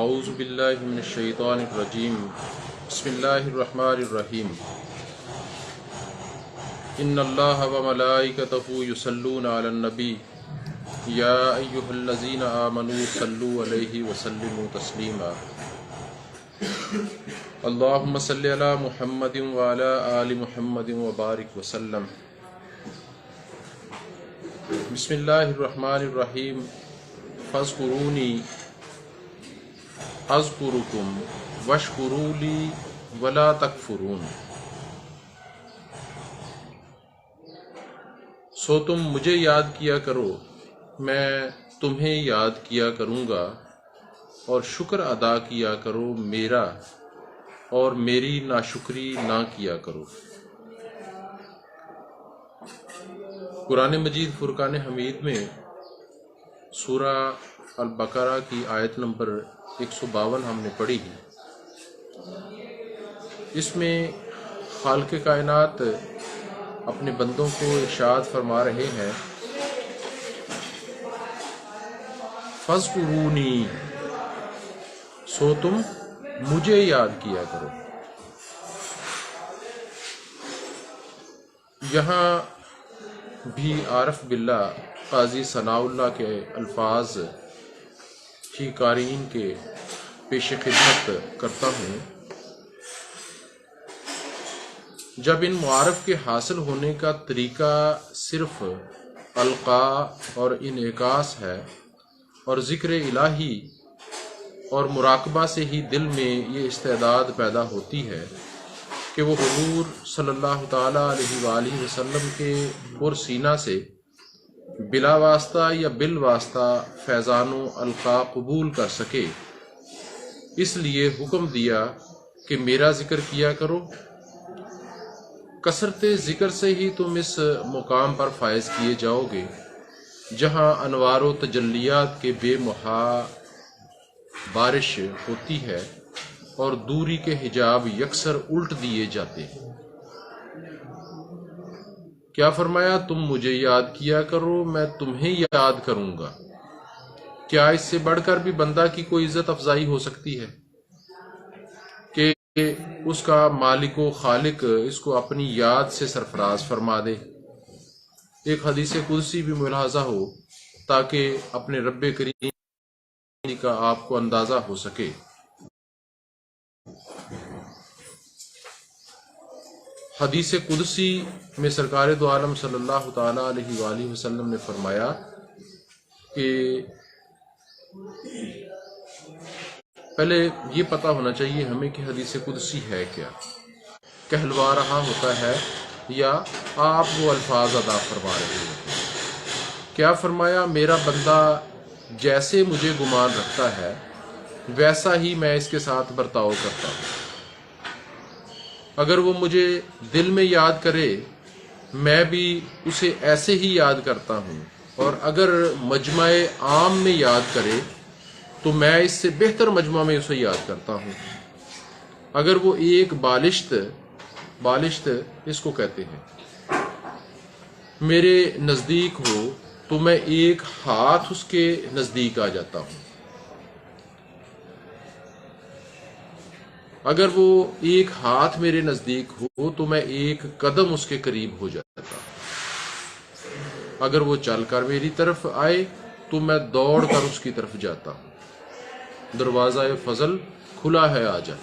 اعوذ باللہ من الشیطان الرجیم بسم اللہ الرحمن الرحیم ان اللہ وملائکتہ یصلون علی النبی یا ایہا الذین آمنوا صلوا علیہ وسلموا تسلیما اللہم صلی علی محمد وعلی آل محمد وبارک وسلم۔ بسم اللہ الرحمن الرحیم فاذکرونی اذکرکم واشکروا لی ولا تکفرون۔ سو تم مجھے یاد کیا کرو، میں تمہیں یاد کیا کروں گا، اور شکر ادا کیا کرو میرا، اور میری ناشکری نہ کیا کرو۔ قرآن مجید فرقان حمید میں سورہ البقرہ کی آیت نمبر 152 ہم نے پڑھی ہے۔ اس میں خالق کائنات اپنے بندوں کو ارشاد فرما رہے ہیں، فاذکرونی، سو تم مجھے یاد کیا کرو۔ یہاں بھی عارف باللہ قاضی ثناء اللہ کے الفاظ ہی قارئین کے پیش خدمت کرتا ہوں۔ جب ان معارف کے حاصل ہونے کا طریقہ صرف القاء اور انعکاس ہے، اور ذکر الہی اور مراقبہ سے ہی دل میں یہ استعداد پیدا ہوتی ہے کہ وہ حضور صلی اللہ تعالیٰ علیہ وآلہ وسلم کے پرسینہ سے بلا واسطہ یا بالواسطہ فیضان و القاء قبول کر سکے، اس لیے حکم دیا کہ میرا ذکر کیا کرو۔ کثرت ذکر سے ہی تم اس مقام پر فائز کیے جاؤ گے جہاں انوار و تجلیات کے بے محا بارش ہوتی ہے اور دوری کے حجاب یکسر الٹ دیے جاتے ہیں۔ کیا فرمایا؟ تم مجھے یاد کیا کرو، میں تمہیں یاد کروں گا۔ کیا اس سے بڑھ کر بھی بندہ کی کوئی عزت افزائی ہو سکتی ہے کہ اس کا مالک و خالق اس کو اپنی یاد سے سرفراز فرما دے؟ ایک حدیث قدسی بھی ملاحظہ ہو تاکہ اپنے رب کریم کا آپ کو اندازہ ہو سکے۔ حدیث قدسی میں سرکار دو عالم صلی اللہ تعالیٰ علیہ وآلہ وسلم نے فرمایا کہ پہلے یہ پتہ ہونا چاہیے ہمیں کہ حدیث قدسی ہے کیا، کہلوا رہا ہوتا ہے یا آپ وہ الفاظ ادا فرما رہے ہوتے ہیں۔ کیا فرمایا؟ میرا بندہ جیسے مجھے گمان رکھتا ہے ویسا ہی میں اس کے ساتھ برتاؤ کرتا ہوں۔ اگر وہ مجھے دل میں یاد کرے میں بھی اسے ایسے ہی یاد کرتا ہوں، اور اگر مجمع عام میں یاد کرے تو میں اس سے بہتر مجمع میں اسے یاد کرتا ہوں۔ اگر وہ ایک بالشت اس کو کہتے ہیں میرے نزدیک ہو تو میں ایک ہاتھ اس کے نزدیک آ جاتا ہوں۔ اگر وہ ایک ہاتھ میرے نزدیک ہو تو میں ایک قدم اس کے قریب ہو جاتا ہوں۔ اگر وہ چل کر میری طرف آئے تو میں دوڑ کر اس کی طرف جاتا ہوں۔ دروازہ فضل کھلا ہے آجا،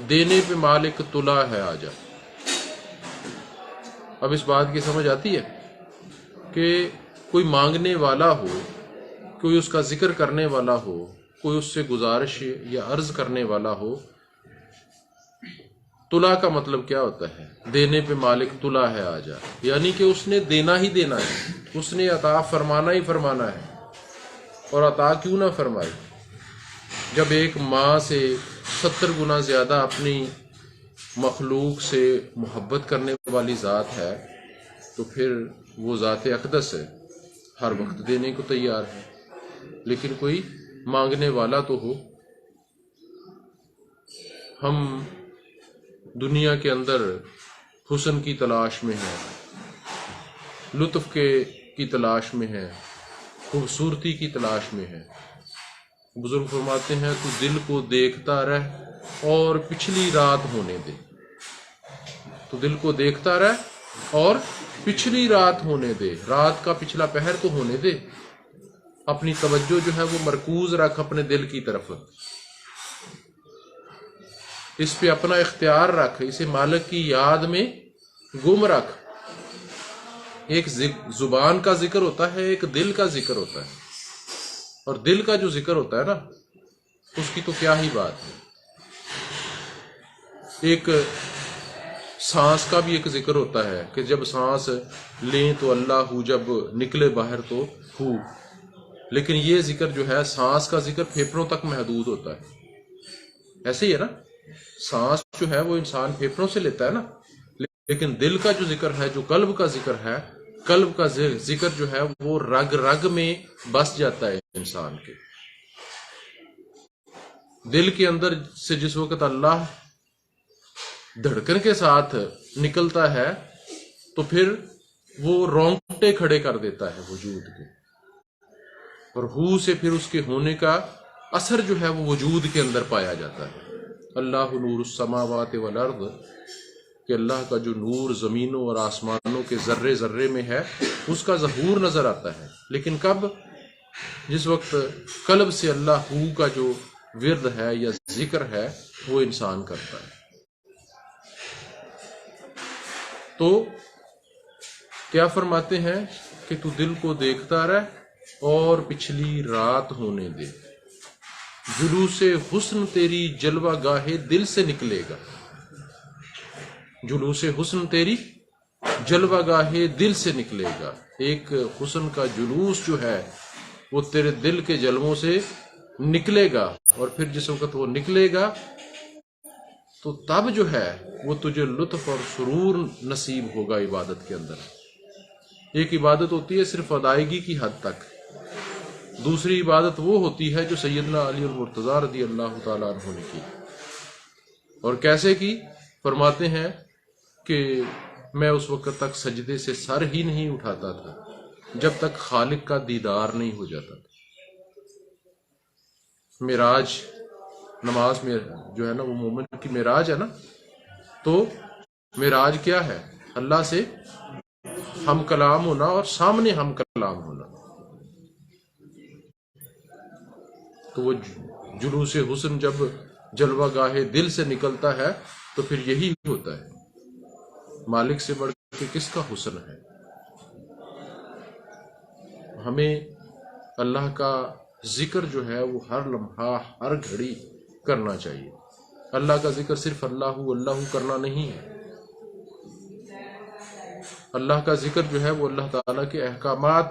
دینے پہ مالک تلا ہے آجا۔ اب اس بات کی سمجھ آتی ہے کہ کوئی مانگنے والا ہو، کوئی اس کا ذکر کرنے والا ہو، کوئی اس سے گزارش یا عرض کرنے والا ہو، تلا کا مطلب کیا ہوتا ہے؟ دینے پہ مالک تلا ہے آجا، یعنی کہ اس نے دینا ہی دینا ہے، اس نے عطا فرمانا ہی فرمانا ہے۔ اور عطا کیوں نہ فرمائے؟ جب ایک ماں سے 70 گنا زیادہ اپنی مخلوق سے محبت کرنے والی ذات ہے تو پھر وہ ذات اقدس ہے، ہر وقت دینے کو تیار ہے، لیکن کوئی مانگنے والا تو ہو۔ ہم دنیا کے اندر حسن کی تلاش میں ہیں، لطف کی تلاش میں ہیں، خوبصورتی کی تلاش میں ہیں، بزرگ فرماتے ہیں تو دل کو دیکھتا رہ اور پچھلی رات ہونے دے، تو دل کو دیکھتا رہ اور پچھلی رات ہونے دے، رات کا پچھلا پہر تو ہونے دے، اپنی توجہ جو ہے وہ مرکوز رکھ اپنے دل کی طرف، اس پہ اپنا اختیار رکھ، اسے مالک کی یاد میں گم رکھ۔ ایک زبان کا ذکر ہوتا ہے، ایک دل کا ذکر ہوتا ہے، اور دل کا جو ذکر ہوتا ہے نا اس کی تو کیا ہی بات ہے۔ ایک سانس کا بھی ایک ذکر ہوتا ہے کہ جب سانس لیں تو اللہ ہو، جب نکلے باہر تو ہو، لیکن یہ ذکر جو ہے سانس کا ذکر پھیپھڑوں تک محدود ہوتا ہے۔ ایسے ہی ہے نا، سانس جو ہے وہ انسان پھیپھڑوں سے لیتا ہے نا، لیکن دل کا جو ذکر ہے، جو قلب کا ذکر ہے، قلب کا ذکر جو ہے وہ رگ رگ میں بس جاتا ہے انسان کے دل کے اندر سے۔ جس وقت اللہ دھڑکن کے ساتھ نکلتا ہے تو پھر وہ رونگٹے کھڑے کر دیتا ہے وجود کے، اور ہو سے پھر اس کے ہونے کا اثر جو ہے وہ وجود کے اندر پایا جاتا ہے۔ اللہ نور السماوات والارض، کہ اللہ کا جو نور زمینوں اور آسمانوں کے ذرے ذرے میں ہے اس کا ظہور نظر آتا ہے، لیکن کب؟ جس وقت قلب سے اللہ ہو کا جو ورد ہے یا ذکر ہے وہ انسان کرتا ہے۔ تو کیا فرماتے ہیں کہ تو دل کو دیکھتا رہ اور پچھلی رات ہونے دے، جلوس حسن تیری جلوہ گاہے دل سے نکلے گا، جلوس حسن تیری جلوہ گاہے دل سے نکلے گا۔ ایک حسن کا جلوس جو ہے وہ تیرے دل کے جلووں سے نکلے گا، اور پھر جس وقت وہ نکلے گا تو تب جو ہے وہ تجھے لطف اور سرور نصیب ہوگا عبادت کے اندر۔ ایک عبادت ہوتی ہے صرف ادائیگی کی حد تک، دوسری عبادت وہ ہوتی ہے جو سیدنا علی المرتضیٰ رضی اللہ تعالیٰ عنہ نے کی، اور کیسے کی؟ فرماتے ہیں کہ میں اس وقت تک سجدے سے سر ہی نہیں اٹھاتا تھا جب تک خالق کا دیدار نہیں ہو جاتا تھا۔ معراج نماز میں جو ہے نا وہ مومن کی معراج ہے نا، تو معراج کیا ہے؟ اللہ سے ہم کلام ہونا اور سامنے ہم کلام ہونا۔ تو وہ جلوس حسن جب جلوہ گاہے دل سے نکلتا ہے تو پھر یہی ہوتا ہے۔ مالک سے بڑھ کے کس کا حسن ہے؟ ہمیں اللہ کا ذکر جو ہے وہ ہر لمحہ ہر گھڑی کرنا چاہیے۔ اللہ کا ذکر صرف اللہ اللہ کرنا نہیں ہے، اللہ کا ذکر جو ہے وہ اللہ تعالیٰ کے احکامات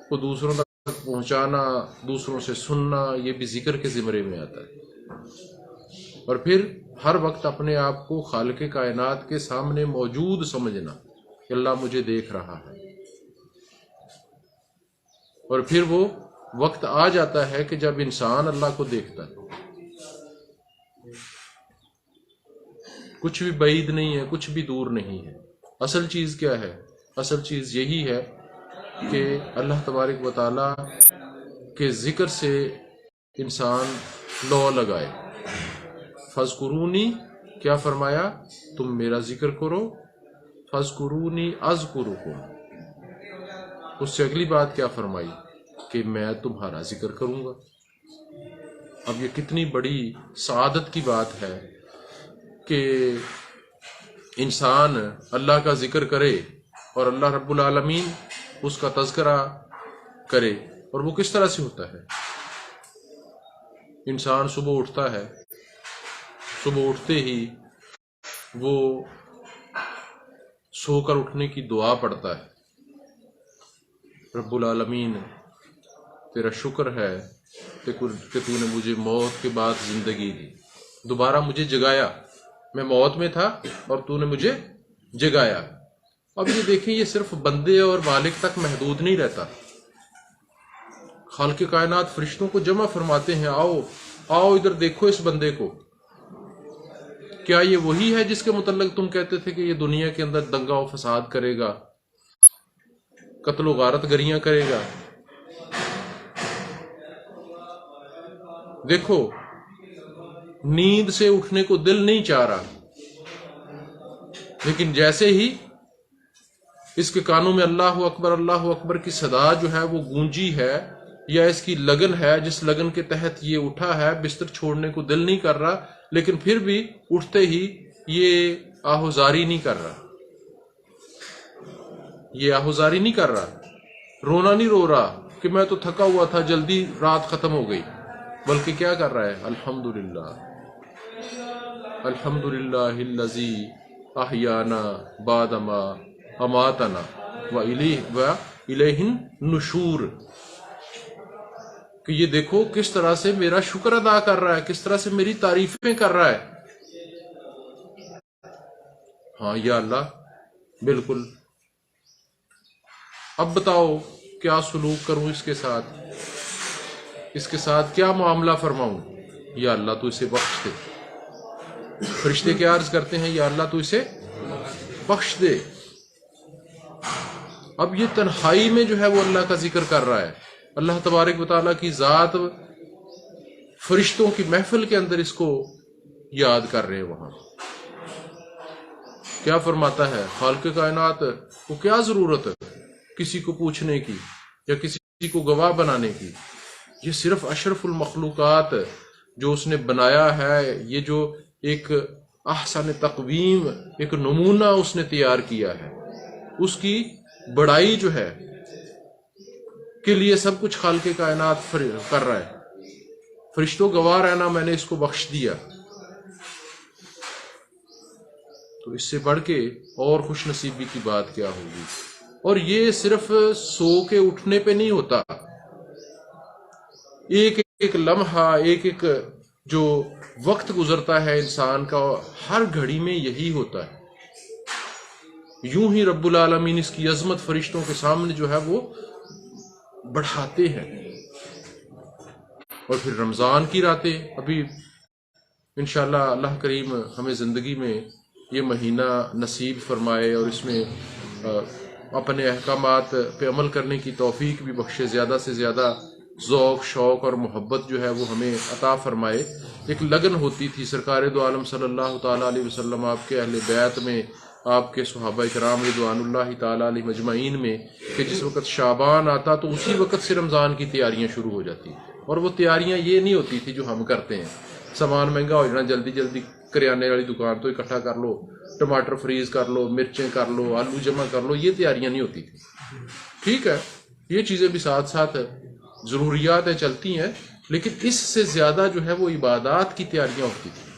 کو دوسروں تک پہنچانا، دوسروں سے سننا، یہ بھی ذکر کے زمرے میں آتا ہے۔ اور پھر ہر وقت اپنے آپ کو خالق کائنات کے سامنے موجود سمجھنا کہ اللہ مجھے دیکھ رہا ہے، اور پھر وہ وقت آ جاتا ہے کہ جب انسان اللہ کو دیکھتا ہے، کچھ بھی بعید نہیں ہے، کچھ بھی دور نہیں ہے۔ اصل چیز کیا ہے؟ اصل چیز یہی ہے کہ اللہ تبارک و تعالیٰ کے ذکر سے انسان لو لگائے۔ فَاذْكُرُونِی، کیا فرمایا؟ تم میرا ذکر کرو، فَاذْكُرُونِی أَذْكُرُکُم۔ اس سے اگلی بات کیا فرمائی؟ کہ میں تمہارا ذکر کروں گا۔ اب یہ کتنی بڑی سعادت کی بات ہے کہ انسان اللہ کا ذکر کرے اور اللہ رب العالمین اس کا تذکرہ کرے۔ اور وہ کس طرح سے ہوتا ہے؟ انسان صبح اٹھتا ہے، صبح اٹھتے ہی وہ سو کر اٹھنے کی دعا پڑھتا ہے، رب العالمین تیرا شکر ہے کہ تو نے مجھے موت کے بعد زندگی دی، دوبارہ مجھے جگایا، میں موت میں تھا اور تو نے مجھے جگایا۔ اب یہ دیکھیں، یہ صرف بندے اور مالک تک محدود نہیں رہتا، خالق کائنات فرشتوں کو جمع فرماتے ہیں، آؤ آؤ ادھر دیکھو اس بندے کو، کیا یہ وہی ہے جس کے متعلق تم کہتے تھے کہ یہ دنیا کے اندر دنگا و فساد کرے گا، قتل و غارت گریاں کرے گا؟ دیکھو نیند سے اٹھنے کو دل نہیں چاہ رہا، لیکن جیسے ہی اس کے کانوں میں اللہ اکبر کی صدا جو ہے وہ گونجی ہے، یا اس کی لگن ہے جس لگن کے تحت یہ اٹھا ہے، بستر چھوڑنے کو دل نہیں کر رہا، لیکن پھر بھی اٹھتے ہی یہ آہوزاری نہیں کر رہا، یہ آہوزاری نہیں کر رہا، رونا نہیں رو رہا کہ میں تو تھکا ہوا تھا جلدی رات ختم ہو گئی، بلکہ کیا کر رہا ہے؟ الحمدللہ الحمدللہ الذی احیانا بعد ما اماتنا والیہ النشور، کہ یہ دیکھو کس طرح سے میرا شکر ادا کر رہا ہے، کس طرح سے میری تعریفیں کر رہا ہے۔ ہاں یا اللہ بالکل، اب بتاؤ کیا سلوک کروں اس کے ساتھ، اس کے ساتھ کیا معاملہ فرماؤں؟ یا اللہ تو اسے بخش دے۔ فرشتے کیا عرض کرتے ہیں؟ یا اللہ تو اسے بخش دے۔ اب یہ تنہائی میں جو ہے وہ اللہ کا ذکر کر رہا ہے، اللہ تبارک و تعالیٰ کی ذات فرشتوں کی محفل کے اندر اس کو یاد کر رہے ہیں۔ وہاں کیا فرماتا ہے خالق کائنات کو؟ کیا ضرورت ہے کسی کو پوچھنے کی یا کسی کو گواہ بنانے کی؟ یہ صرف اشرف المخلوقات جو اس نے بنایا ہے، یہ جو ایک احسن تقویم، ایک نمونہ اس نے تیار کیا ہے، اس کی بڑائی جو ہے کے لیے سب کچھ خالق کائنات کر رہا ہے۔ فرشتوں گواہ رہنا میں نے اس کو بخش دیا، تو اس سے بڑھ کے اور خوش نصیبی کی بات کیا ہوگی؟ اور یہ صرف سو کے اٹھنے پہ نہیں ہوتا، ایک ایک لمحہ، ایک ایک جو وقت گزرتا ہے انسان کا، ہر گھڑی میں یہی ہوتا ہے۔ یوں ہی رب العالمین اس کی عظمت فرشتوں کے سامنے جو ہے وہ بڑھاتے ہیں۔ اور پھر رمضان کی راتیں، ابھی انشاءاللہ اللہ کریم ہمیں زندگی میں یہ مہینہ نصیب فرمائے اور اس میں اپنے احکامات پہ عمل کرنے کی توفیق بھی بخشے، زیادہ سے زیادہ ذوق شوق اور محبت جو ہے وہ ہمیں عطا فرمائے۔ ایک لگن ہوتی تھی سرکار دو عالم صلی اللہ تعالیٰ علیہ وسلم، آپ کے اہل بیت میں، آپ کے صحابہ کرام رضوان اللہ تعالیٰ علیہ مجمعین میں، کہ جس وقت شعبان آتا تو اسی وقت سے رمضان کی تیاریاں شروع ہو جاتی، اور وہ تیاریاں یہ نہیں ہوتی تھی جو ہم کرتے ہیں، سامان مہنگا ہو جانا، جلدی جلدی کریانے والی دکان تو اکٹھا کر لو، ٹماٹر فریز کر لو، مرچیں کر لو، آلو جمع کر لو، یہ تیاریاں نہیں ہوتی تھی۔ ٹھیک ہے، یہ چیزیں بھی ساتھ ساتھ ضروریات ہیں، چلتی ہیں، لیکن اس سے زیادہ جو ہے وہ عبادات کی تیاریاں ہوتی تھی۔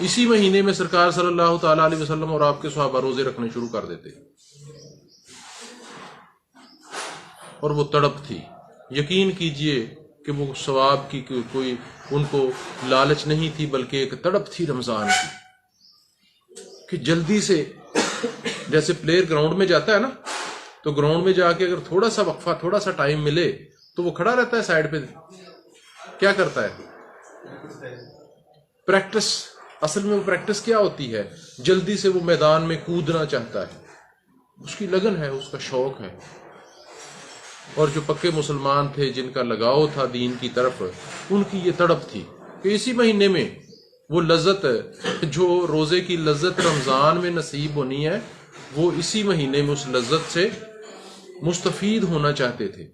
اسی مہینے میں سرکار صلی اللہ تعالیٰ علیہ وسلم اور آپ کے صحابہ روزے رکھنے شروع کر دیتے، اور وہ تڑپ تھی۔ یقین کیجئے کہ وہ ثواب کی کوئی ان کو لالچ نہیں تھی، بلکہ ایک تڑپ تھی رمضان کی، کہ جلدی سے، جیسے پلیئر گراؤنڈ میں جاتا ہے نا، تو گراؤنڈ میں جا کے اگر تھوڑا سا وقفہ، تھوڑا سا ٹائم ملے تو وہ کھڑا رہتا ہے سائڈ پہ، کیا کرتا ہے؟ پریکٹس۔ اصل میں وہ پریکٹس کیا ہوتی ہے؟ جلدی سے وہ میدان میں کودنا چاہتا ہے، اس کی لگن ہے، اس کا شوق ہے۔ اور جو پکے مسلمان تھے، جن کا لگاؤ تھا دین کی طرف، ان کی یہ تڑپ تھی کہ اسی مہینے میں وہ لذت، جو روزے کی لذت رمضان میں نصیب ہونی ہے، وہ اسی مہینے میں اس لذت سے مستفید ہونا چاہتے تھے۔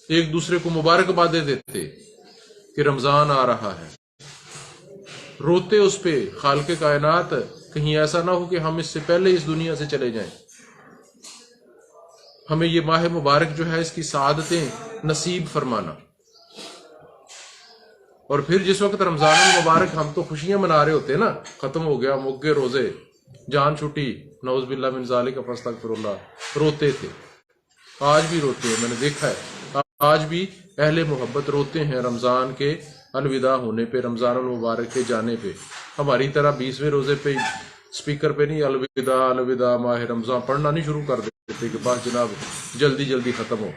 ایک دوسرے کو مبارکبادیں دیتے کہ رمضان آ رہا ہے، روتے اس پہ خالق کائنات کہیں ایسا نہ ہو کہ ہم اس سے پہلے اس دنیا سے چلے جائیں، ہمیں یہ ماہ مبارک جو ہے اس کی سعادتیں نصیب فرمانا۔ اور پھر جس وقت رمضان المبارک ہم تو خوشیاں منا رہے ہوتے ہیں نا، ختم ہو گیا، مک گئے روزے، جان چھٹی، نعوذ باللہ من ذالک فاستغفر اللہ، روتے تھے، آج بھی روتے ہیں، میں نے دیکھا ہے آج بھی اہل محبت روتے ہیں رمضان کے الوداع ہونے پہ، رمضان المبارک کے جانے پہ۔ ہماری طرح 20ویں روزے پہ سپیکر پہ نہیں الوداع الوداع ماہ رمضان پڑھنا نہیں شروع کر دیتے کہ بس جناب جلدی جلدی ختم ہو۔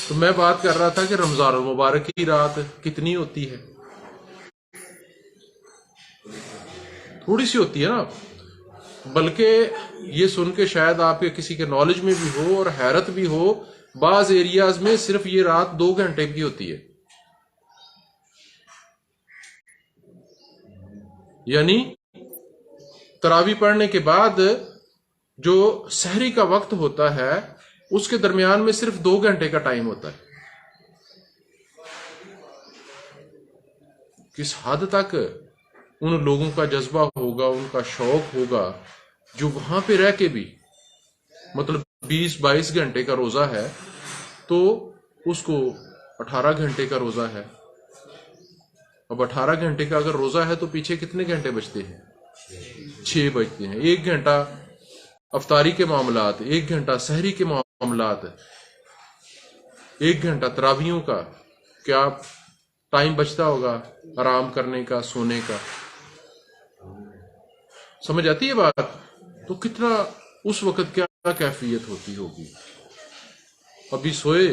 تو میں بات کر رہا تھا کہ رمضان المبارک کی رات کتنی ہوتی ہے؟ تھوڑی سی ہوتی ہے نا، بلکہ یہ سن کے شاید آپ کے کسی کے نالج میں بھی ہو اور حیرت بھی ہو، بعض ایریاز میں صرف یہ رات 2 گھنٹے کی ہوتی ہے، یعنی تراویح پڑھنے کے بعد جو سحری کا وقت ہوتا ہے اس کے درمیان میں صرف 2 گھنٹے کا ٹائم ہوتا ہے۔ کس حد تک ان لوگوں کا جذبہ ہوگا، ان کا شوق ہوگا جو وہاں پہ رہ کے بھی مطلب 20-22 گھنٹے کا روزہ ہے تو اس کو 18 گھنٹے کا روزہ ہے۔ اب 18 گھنٹے کا اگر روزہ ہے تو پیچھے کتنے گھنٹے بچتے ہیں؟ 6 بجتے ہیں۔ 1 گھنٹہ افطاری کے معاملات، 1 گھنٹہ سحری کے معاملات، 1 گھنٹہ تراویحوں کا، کیا ٹائم بچتا ہوگا آرام کرنے کا، سونے کا؟ سمجھ آتی ہے بات؟ تو کتنا اس وقت کیا کیفیت ہوتی ہوگی؟ ابھی سوئے،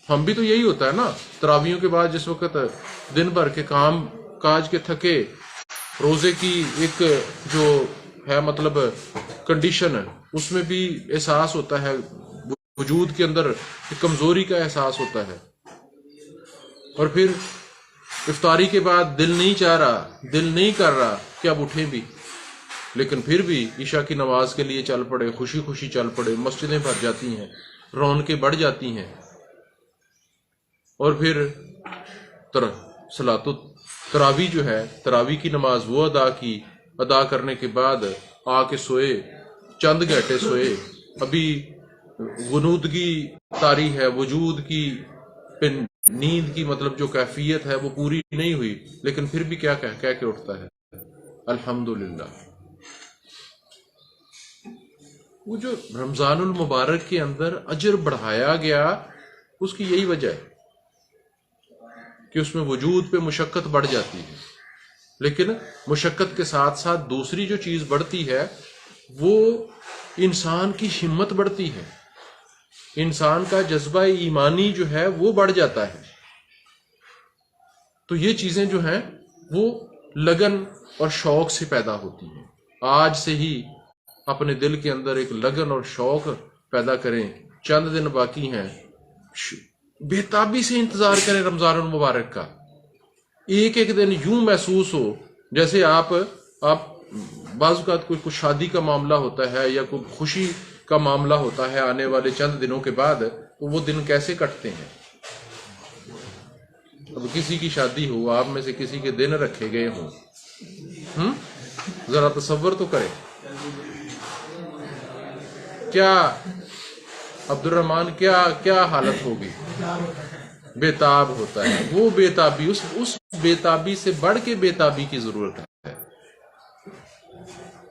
ہم بھی تو یہی ہوتا ہے نا، تراویحوں کے بعد جس وقت دن بھر کے کام کاج کے تھکے، روزے کی ایک جو ہے مطلب کنڈیشن، اس میں بھی احساس ہوتا ہے، وجود کے اندر کمزوری کا احساس ہوتا ہے، اور پھر افطاری کے بعد دل نہیں چاہ رہا، دل نہیں کر رہا کہ اب اٹھیں بھی، لیکن پھر بھی عشاء کی نماز کے لیے چل پڑے، خوشی خوشی چل پڑے، مسجدیں بھر جاتی ہیں، رونقیں بڑھ جاتی ہیں، اور پھر صلاۃ تراویح جو ہے، تراویح کی نماز وہ ادا کرنے کے بعد آ کے سوئے، چند گھنٹے سوئے، ابھی غنودگی طاری ہے، وجود کی نیند کی مطلب جو کیفیت ہے وہ پوری نہیں ہوئی، لیکن پھر بھی کیا کہہ کے اٹھتا ہے؟ الحمدللہ۔ وہ جو رمضان المبارک کے اندر اجر بڑھایا گیا، اس کی یہی وجہ ہے کہ اس میں وجود پہ مشقت بڑھ جاتی ہے، لیکن مشقت کے ساتھ ساتھ دوسری جو چیز بڑھتی ہے وہ انسان کی ہمت بڑھتی ہے، انسان کا جذبہ ایمانی جو ہے وہ بڑھ جاتا ہے۔ تو یہ چیزیں جو ہیں وہ لگن اور شوق سے پیدا ہوتی ہیں۔ آج سے ہی اپنے دل کے اندر ایک لگن اور شوق پیدا کریں، چند دن باقی ہیں، بےتابی سے انتظار کریں رمضان المبارک کا۔ ایک ایک دن یوں محسوس ہو جیسے آپ بعض اوقات کوئی شادی کا معاملہ ہوتا ہے یا کوئی خوشی کا معاملہ ہوتا ہے آنے والے چند دنوں کے بعد، تو وہ دن کیسے کٹتے ہیں۔ اب کسی کی شادی ہو، آپ میں سے کسی کے دن رکھے گئے ہوں، ذرا تصور تو کریں، کیا عبد الرحمان کیا حالت ہوگی؟ بےتاب ہوتا ہے وہ بےتابی، اس بےتابی سے بڑھ کے بےتابی کی ضرورت ہے۔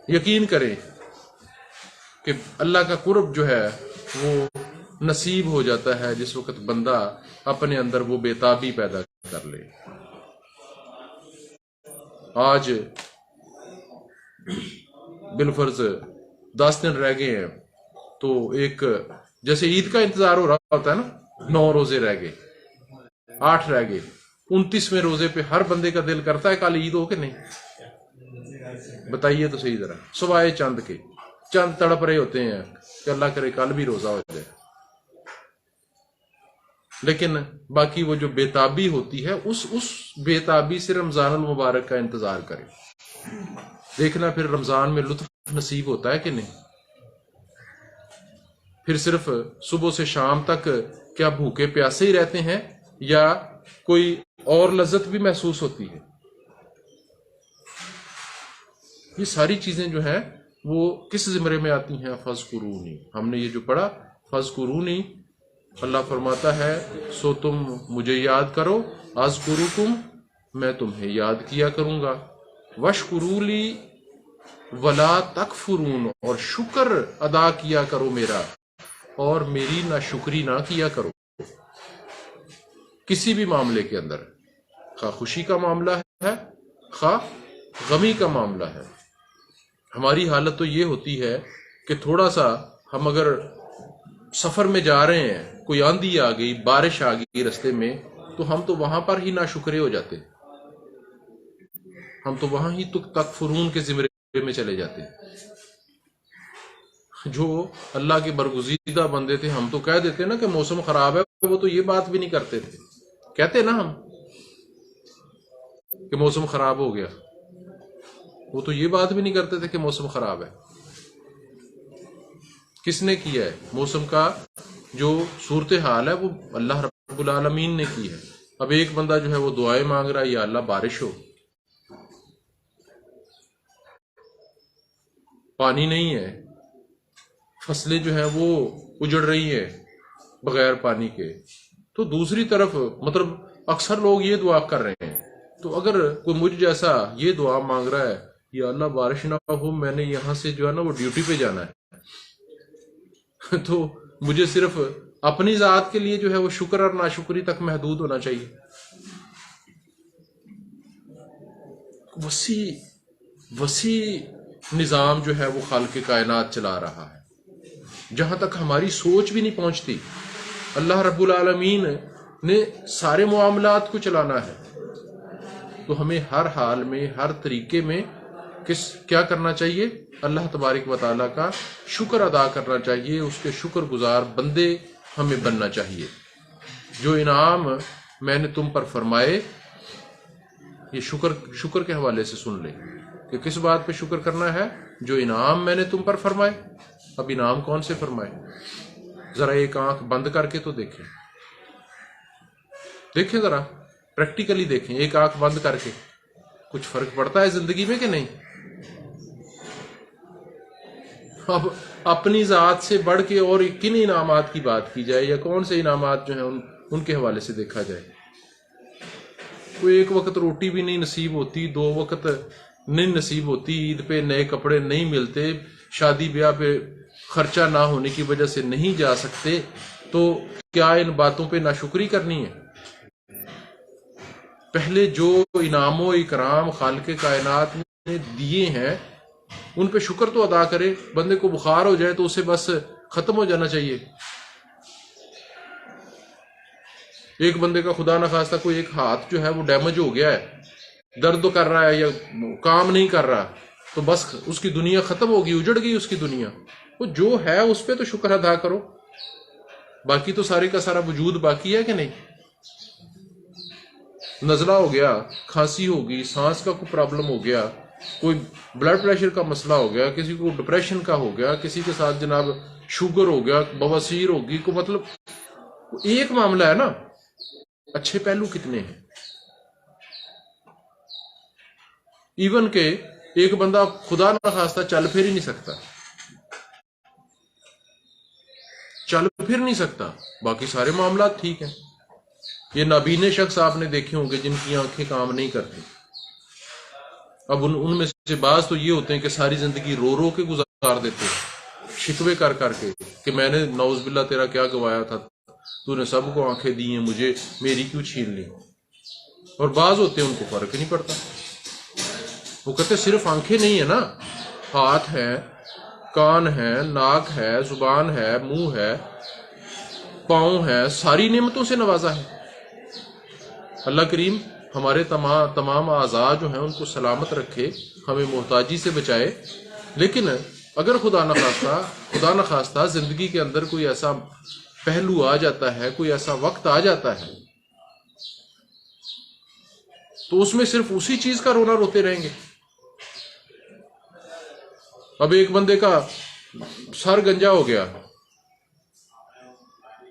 یقین کریں کہ اللہ کا قرب جو ہے وہ نصیب ہو جاتا ہے جس وقت بندہ اپنے اندر وہ بےتابی پیدا کر لے۔ آج بالفرض 10 دن رہ گئے ہیں، تو ایک جیسے عید کا انتظار ہو رہا ہوتا ہے نا، 9 روزے رہ گئے، 8 رہ گئے، 29ویں روزے پہ ہر بندے کا دل کرتا ہے کل عید ہو کہ نہیں؟ بتائیے تو صحیح ذرا، سوائے چند کے، چند تڑپ رہے ہوتے ہیں کہ اللہ کرے کل بھی روزہ ہو جائے، لیکن باقی وہ جو بےتابی ہوتی ہے اس بےتابی سے رمضان المبارک کا انتظار کرے۔ دیکھنا پھر رمضان میں لطف نصیب ہوتا ہے کہ نہیں؟ پھر صرف صبح سے شام تک کیا بھوکے پیاسے ہی رہتے ہیں یا کوئی اور لذت بھی محسوس ہوتی ہے؟ یہ ساری چیزیں جو ہیں وہ کس زمرے میں آتی ہیں؟ فَاذْكُرُونِی، ہم نے یہ جو پڑھا فَاذْكُرُونِی، اللہ فرماتا ہے سو تم مجھے یاد کرو، اذکرکم، میں تمہیں یاد کیا کروں گا، واشکروا لی ولا تکفرون، اور شکر ادا کیا کرو میرا اور میری ناشکری نہ کیا کرو۔ کسی بھی معاملے کے اندر، خواہ خوشی کا معاملہ ہے خواہ غمی کا معاملہ ہے، ہماری حالت تو یہ ہوتی ہے کہ تھوڑا سا ہم اگر سفر میں جا رہے ہیں، کوئی آندھی آ گئی، بارش آ گئی رستے میں، تو ہم تو وہاں پر ہی ناشکرے ہو جاتے، ہم تو وہاں ہی تکفرون کے زمرے میں چلے جاتے ہیں۔ جو اللہ کے برگزیدہ بندے تھے، ہم تو کہہ دیتے نا کہ موسم خراب ہے، وہ تو یہ بات بھی نہیں کرتے تھے. کہتے نا ہم کہ موسم خراب ہو گیا، وہ تو یہ بات بھی نہیں کرتے تھے کہ موسم خراب ہے. کس نے کیا ہے؟ موسم کا جو صورتحال ہے وہ اللہ رب العالمین نے کی ہے. اب ایک بندہ جو ہے وہ دعائیں مانگ رہا ہے یا اللہ بارش ہو، پانی نہیں ہے، فصلیں جو ہیں وہ اجڑ رہی ہیں بغیر پانی کے. تو دوسری طرف مطلب اکثر لوگ یہ دعا کر رہے ہیں. تو اگر کوئی مجھ جیسا یہ دعا مانگ رہا ہے یا اللہ بارش نہ ہو، میں نے یہاں سے جو ہے نا وہ ڈیوٹی پہ جانا ہے، تو مجھے صرف اپنی ذات کے لیے جو ہے وہ شکر اور ناشکری تک محدود ہونا چاہیے. وسیع نظام جو ہے وہ خالق کائنات چلا رہا ہے، جہاں تک ہماری سوچ بھی نہیں پہنچتی. اللہ رب العالمین نے سارے معاملات کو چلانا ہے. تو ہمیں ہر حال میں، ہر طریقے میں کیا کرنا چاہیے؟ اللہ تبارک و تعالیٰ کا شکر ادا کرنا چاہیے. اس کے شکر گزار بندے ہمیں بننا چاہیے. جو انعام میں نے تم پر فرمائے، یہ شکر کے حوالے سے سن لے کہ کس بات پہ شکر کرنا ہے؟ جو انعام میں نے تم پر فرمائے. اب انعام کون سے فرمائے؟ ذرا ایک آنکھ بند کر کے تو دیکھیں ذرا پریکٹیکلی دیکھیں. ایک آنکھ بند کر کے کچھ فرق پڑتا ہے زندگی میں کہ نہیں؟ اب اپنی ذات سے بڑھ کے اور کن انعامات کی بات کی جائے، یا کون سے انعامات جو ہیں ان کے حوالے سے دیکھا جائے. کوئی ایک وقت روٹی بھی نہیں نصیب ہوتی، 2 وقت نہیں نصیب ہوتی، عید پہ نئے کپڑے نہیں ملتے، شادی بیاہ پہ خرچہ نہ ہونے کی وجہ سے نہیں جا سکتے. تو کیا ان باتوں پہ ناشکری کرنی ہے؟ پہلے جو انعام و اکرام خالق کائنات نے دیے ہیں ان پہ شکر تو ادا کرے. بندے کو بخار ہو جائے تو اسے بس ختم ہو جانا چاہیے. ایک بندے کا خدا نخواستہ کوئی ایک ہاتھ جو ہے وہ ڈیمیج ہو گیا ہے، درد کر رہا ہے یا کام نہیں کر رہا، تو بس اس کی دنیا ختم ہوگی، اجڑ گئی اس کی دنیا. وہ جو ہے اس پہ تو شکر ادا کرو، باقی تو سارے کا سارا وجود باقی ہے کہ نہیں. نزلہ ہو گیا، کھانسی ہوگی، سانس کا کوئی پرابلم ہو گیا، کوئی بلڈ پریشر کا مسئلہ ہو گیا، کسی کو ڈپریشن کا ہو گیا، کسی کے ساتھ جناب شوگر ہو گیا، بواسیر ہوگی، کو مطلب ایک معاملہ ہے نا. اچھے پہلو کتنے ہیں. ایون کہ ایک بندہ خدا نخواستہ چل پھر ہی نہیں سکتا، باقی سارے معاملات ٹھیک ہیں. یہ نابینے شخص آپ نے دیکھے ہوں گے جن کی آنکھیں کام نہیں کرتی. اب ان میں سے بعض تو یہ ہوتے ہیں کہ ساری زندگی رو رو کے گزار دیتے ہیں، شکوے کر کے کہ میں نے نعوذ باللہ تیرا کیا گوایا تھا، تو نے سب کو آنکھیں دی ہیں، مجھے میری کیوں چھین لی. اور بعض ہوتے ہیں ان کو فرق نہیں پڑتا. وہ کہتے صرف آنکھیں نہیں ہیں نا، ہاتھ ہے، کان ہے، ناک ہے، زبان ہے، منہ ہے، پاؤں ہے، ساری نعمتوں سے نوازا ہے. اللہ کریم ہمارے تمام اعضاء جو ہیں ان کو سلامت رکھے، ہمیں محتاجی سے بچائے. لیکن اگر خدا نخواستہ زندگی کے اندر کوئی ایسا پہلو آ جاتا ہے، کوئی ایسا وقت آ جاتا ہے، تو اس میں صرف اسی چیز کا رونا روتے رہیں گے. اب ایک بندے کا سر گنجا ہو گیا،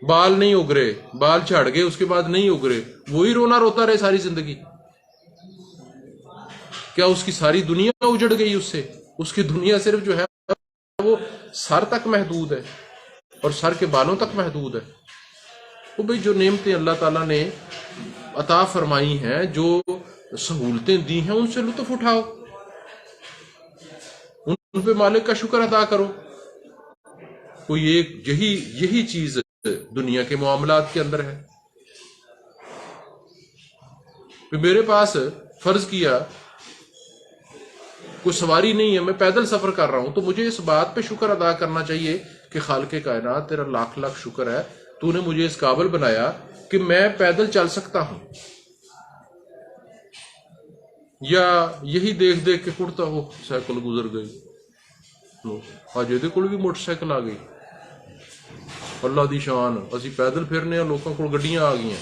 بال نہیں اگرے، بال جھڑ گئے، اس کے بعد نہیں اگرے، وہی رونا روتا رہے ساری زندگی. کیا اس کی ساری دنیا اجڑ گئی؟ اس کی دنیا صرف جو ہے وہ سر تک محدود ہے اور سر کے بالوں تک محدود ہے. وہ بھئی جو نعمتیں اللہ تعالیٰ نے عطا فرمائی ہیں، جو سہولتیں دی ہیں، ان سے لطف اٹھاؤ، ان پہ مالک کا شکر ادا کرو. کوئی ایک یہی چیز دنیا کے معاملات کے اندر ہے. میرے پاس فرض کیا کوئی سواری نہیں ہے، میں پیدل سفر کر رہا ہوں، تو مجھے اس بات پہ شکر ادا کرنا چاہیے کہ خالق کائنات تیرا لاکھ لاکھ شکر ہے، تو نے مجھے اس قابل بنایا کہ میں پیدل چل سکتا ہوں. یا یہی دیکھ کے کڑتا ہو سائیکل گزر گئی، ਇਹਦੇ ਕੋਲ ਵੀ ਮੋਟਰਸਾਈਕਲ ਆ ਗਈ, ਅੱਲਾ ਦੀ ਸ਼ਾਨ, ਅਸੀਂ ਪੈਦਲ ਫਿਰਨੇ ਆ, ਲੋਕਾਂ ਕੋਲ ਗੱਡੀਆਂ ਆ ਗਈਆਂ।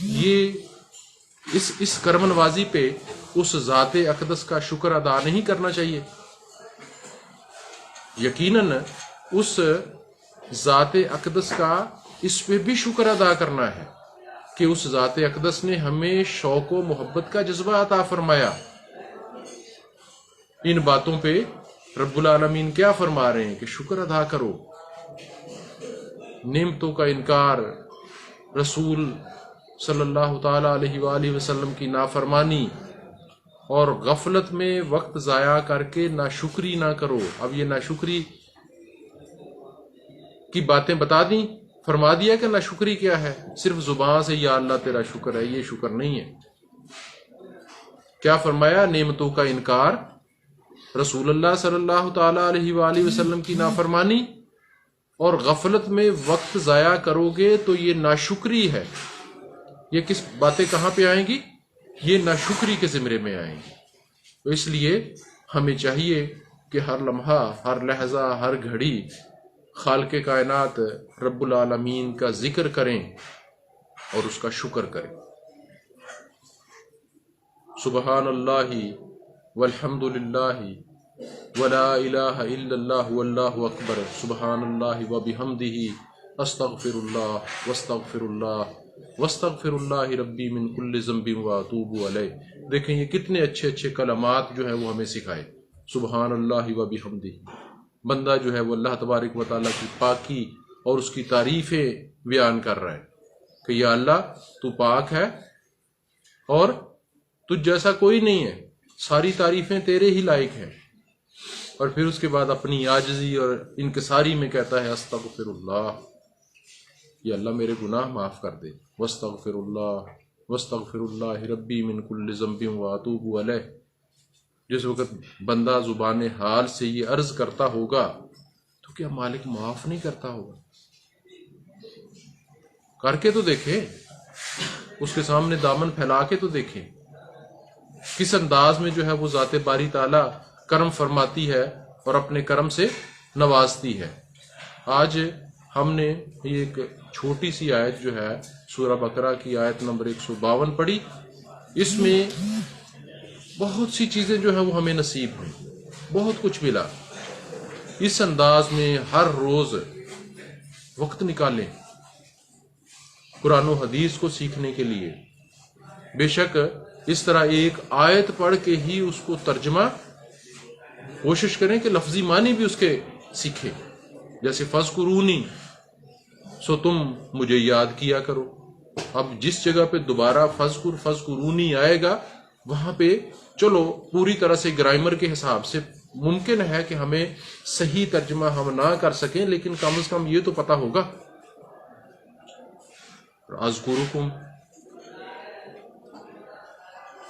یہ اس کرم نوازی پہ اس ذات اقدس کا شکر ادا نہیں کرنا چاہیے؟ یقیناً اس ذات اقدس کا اس پہ بھی شکر ادا کرنا ہے کہ اس ذات اقدس نے ہمیں شوق و محبت کا جذبہ عطا فرمایا۔ ان باتوں پہ رب العالمین کیا فرما رہے ہیں کہ شکر ادا کرو۔ نعمتوں کا انکار، رسول صلی اللہ تعالی علیہ وآلہ وسلم کی نافرمانی اور غفلت میں وقت ضائع کر کے ناشکری نہ کرو۔ اب یہ ناشکری کی باتیں بتا دیں، فرما دیا کہ ناشکری کیا ہے، صرف زبان سے یا اللہ تیرا شکر ہے، یہ شکر نہیں ہے۔ کیا فرمایا؟ نعمتوں کا انکار، رسول اللہ صلی اللہ تعالی علیہ وآلہ وسلم کی نافرمانی اور غفلت میں وقت ضائع کرو گے تو یہ ناشکری ہے۔ یہ کس باتیں کہاں پہ آئیں گی؟ یہ ناشکری کے زمرے میں آئیں گی۔ تو اس لیے ہمیں چاہیے کہ ہر لمحہ، ہر لحظہ، ہر گھڑی خالق کائنات رب العالمین کا ذکر کریں اور اس کا شکر کریں۔ سبحان اللہ والحمد للہ ولا الہ الا اللہ واللہ اکبر، سبحان اللہ وبحمدہ، استغفر اللہ واستغفر اللہ واستغفر اللہ ربی من کل ذنب واتوب علیہ۔ دیکھیں یہ کتنے اچھے اچھے کلمات جو ہیں وہ ہمیں سکھائے۔ سبحان اللہ وبحمدہ، بندہ جو ہے وہ اللہ تبارک و تعالیٰ کی پاکی اور اس کی تعریفیں بیان کر رہا ہے کہ یا اللہ تو پاک ہے اور تجھ جیسا کوئی نہیں ہے، ساری تعریفیں تیرے ہی لائق ہیں۔ اور پھر اس کے بعد اپنی عاجزی اور انکساری میں کہتا ہے استغفر اللہ، یا اللہ میرے گناہ معاف کر دے۔ واستغفر اللہ ربی من کل ذنب واتوب علیہ۔ جس وقت بندہ زبان حال سے یہ عرض کرتا ہوگا تو کیا مالک معاف نہیں کرتا ہوگا؟ کر کے تو دیکھیں، اس کے سامنے دامن پھیلا کے تو دیکھیں کس انداز میں جو ہے وہ ذات باری تعالیٰ کرم فرماتی ہے اور اپنے کرم سے نوازتی ہے۔ آج ہم نے یہ ایک چھوٹی سی آیت جو ہے سورہ بقرہ کی آیت نمبر 152 پڑھی، اس میں بہت سی چیزیں جو ہیں وہ ہمیں نصیب ہوئی، بہت کچھ ملا۔ اس انداز میں ہر روز وقت نکالیں قرآن و حدیث کو سیکھنے کے لیے۔ بے شک اس طرح ایک آیت پڑھ کے ہی اس کو ترجمہ کوشش کریں کہ لفظی معنی بھی اس کے سیکھیں۔ جیسے فَاذْكُرُونِی، سو تم مجھے یاد کیا کرو۔ اب جس جگہ پہ دوبارہ فَاذْكُرُونِی آئے گا وہاں پہ چلو پوری طرح سے گرامر کے حساب سے ممکن ہے کہ ہمیں صحیح ترجمہ ہم نہ کر سکیں، لیکن کم از کم یہ تو پتہ ہوگا۔ اذکرکم،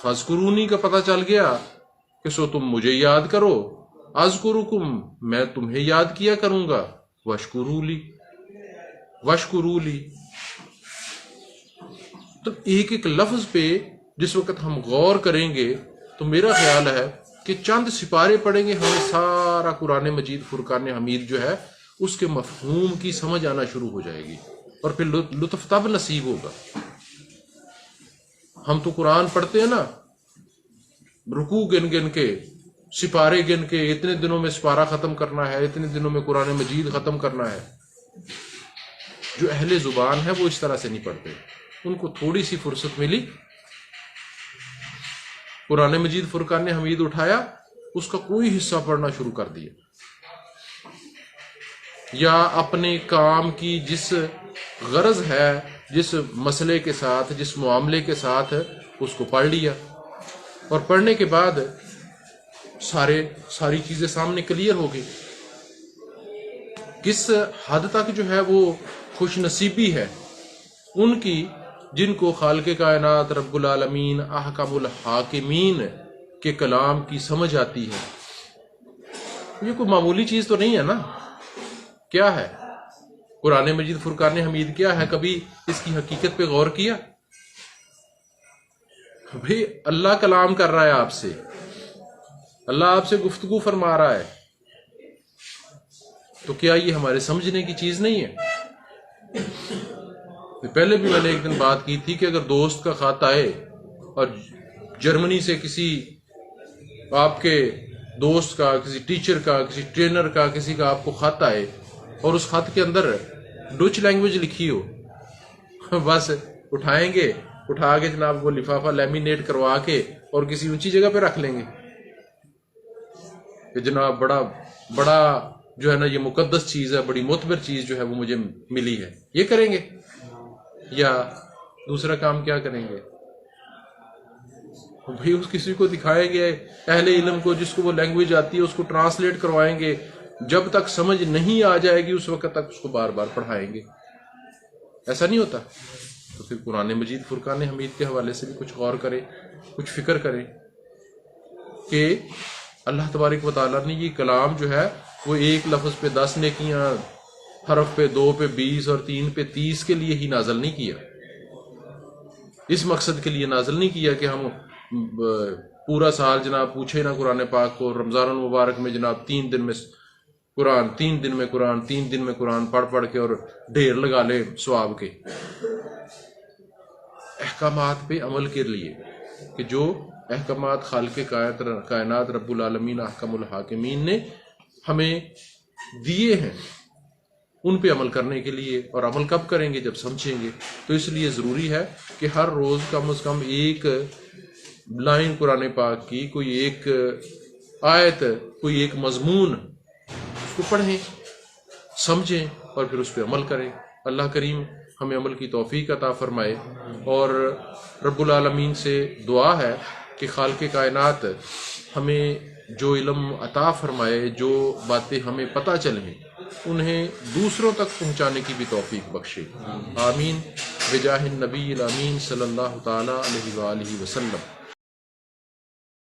فاذکرونی کا پتہ چل گیا کہ سو تم مجھے یاد کرو، اذکرکم میں تمہیں یاد کیا کروں گا، واشکرولی واشکرولی۔ تو ایک ایک لفظ پہ جس وقت ہم غور کریں گے تو میرا خیال ہے کہ چند سپارے پڑھیں گے ہمیں سارا قرآن مجید فرقان حمید جو ہے اس کے مفہوم کی سمجھ آنا شروع ہو جائے گی، اور پھر لطف تب نصیب ہوگا۔ ہم تو قرآن پڑھتے ہیں نا رکوع گن گن کے، سپارے گن کے، اتنے دنوں میں سپارہ ختم کرنا ہے، اتنے دنوں میں قرآن مجید ختم کرنا ہے۔ جو اہل زبان ہے وہ اس طرح سے نہیں پڑھتے، ان کو تھوڑی سی فرصت ملی، قرآن مجید فرقان حمید اٹھایا، اس کا کوئی حصہ پڑھنا شروع کر دیا، یا اپنے کام کی جس غرض ہے، جس مسئلے کے ساتھ، جس معاملے کے ساتھ اس کو پڑھ لیا، اور پڑھنے کے بعد ساری چیزیں سامنے کلیئر ہو گئی۔ کس حد تک جو ہے وہ خوش نصیبی ہے ان کی جن کو خالق کائنات رب العالمین احکم الحاکمین کے کلام کی سمجھ آتی ہے۔ یہ کوئی معمولی چیز تو نہیں ہے نا۔ کیا ہے قرآن مجید فرقان حمید؟ کیا ہے؟ کبھی اس کی حقیقت پہ غور کیا؟ بھئی اللہ کلام کر رہا ہے آپ سے، اللہ آپ سے گفتگو فرما رہا ہے، تو کیا یہ ہمارے سمجھنے کی چیز نہیں ہے؟ پہلے بھی میں نے ایک دن بات کی تھی کہ اگر دوست کا خط آئے اور جرمنی سے کسی آپ کے دوست کا، کسی ٹیچر کا، کسی ٹرینر کا، کسی کا آپ کو خط آئے اور اس خط کے اندر ڈچ لینگویج لکھی ہو، بس اٹھائیں گے، اٹھا کے جناب وہ لفافہ لیمینیٹ کروا کے اور کسی اونچی جگہ پہ رکھ لیں گے کہ جناب بڑا جو ہے نا یہ مقدس چیز ہے، بڑی معتبر چیز جو ہے وہ مجھے ملی ہے، یہ کریں گے؟ یا دوسرا کام کیا کریں گے؟ بھائی اس کسی کو دکھائیں گے اہل علم کو، جس کو وہ لینگویج آتی ہے، اس کو ٹرانسلیٹ کروائیں گے، جب تک سمجھ نہیں آ جائے گی اس وقت تک اس کو بار بار پڑھائیں گے. ایسا نہیں ہوتا. تو پھر قرآن مجید فرقان حمید کے حوالے سے بھی کچھ غور کرے، کچھ فکر کرے کہ اللہ تبارک و تعالیٰ نے یہ کلام جو ہے وہ ایک لفظ پہ 10 نیکیاں، حرف پہ 2 پہ 20 اور 3 پہ 30 کے لیے ہی نازل نہیں کیا. اس مقصد کے لیے نازل نہیں کیا کہ ہم پورا سال جناب پوچھے نا قرآن پاک کو، رمضان المبارک میں جناب 3 دن میں قرآن، 3 دن میں قرآن، 3 دن میں قرآن پڑھ کے اور ڈھیر لگا لے ثواب کے. احکامات پہ عمل کے لیے کہ جو احکامات خالق کائنات رب العالمین احکم الحاکمین نے ہمیں دیے ہیں ان پہ عمل کرنے کے لیے. اور عمل کب کریں گے؟ جب سمجھیں گے. تو اس لیے ضروری ہے کہ ہر روز کم از کم ایک لائن قرآن پاک کی، کوئی ایک آیت، کوئی ایک مضمون اس کو پڑھیں، سمجھیں اور پھر اس پہ عمل کریں. اللہ کریم ہمیں عمل کی توفیق عطا فرمائے. اور رب العالمین سے دعا ہے کہ خالق کائنات ہمیں جو علم عطا فرمائے، جو باتیں ہمیں پتہ چلیں انہیں دوسروں تک پہنچانے کی بھی توفیق بخشے. آمین بجاہ النبی الامین صلی اللہ تعالی علیہ وآلہ وسلم.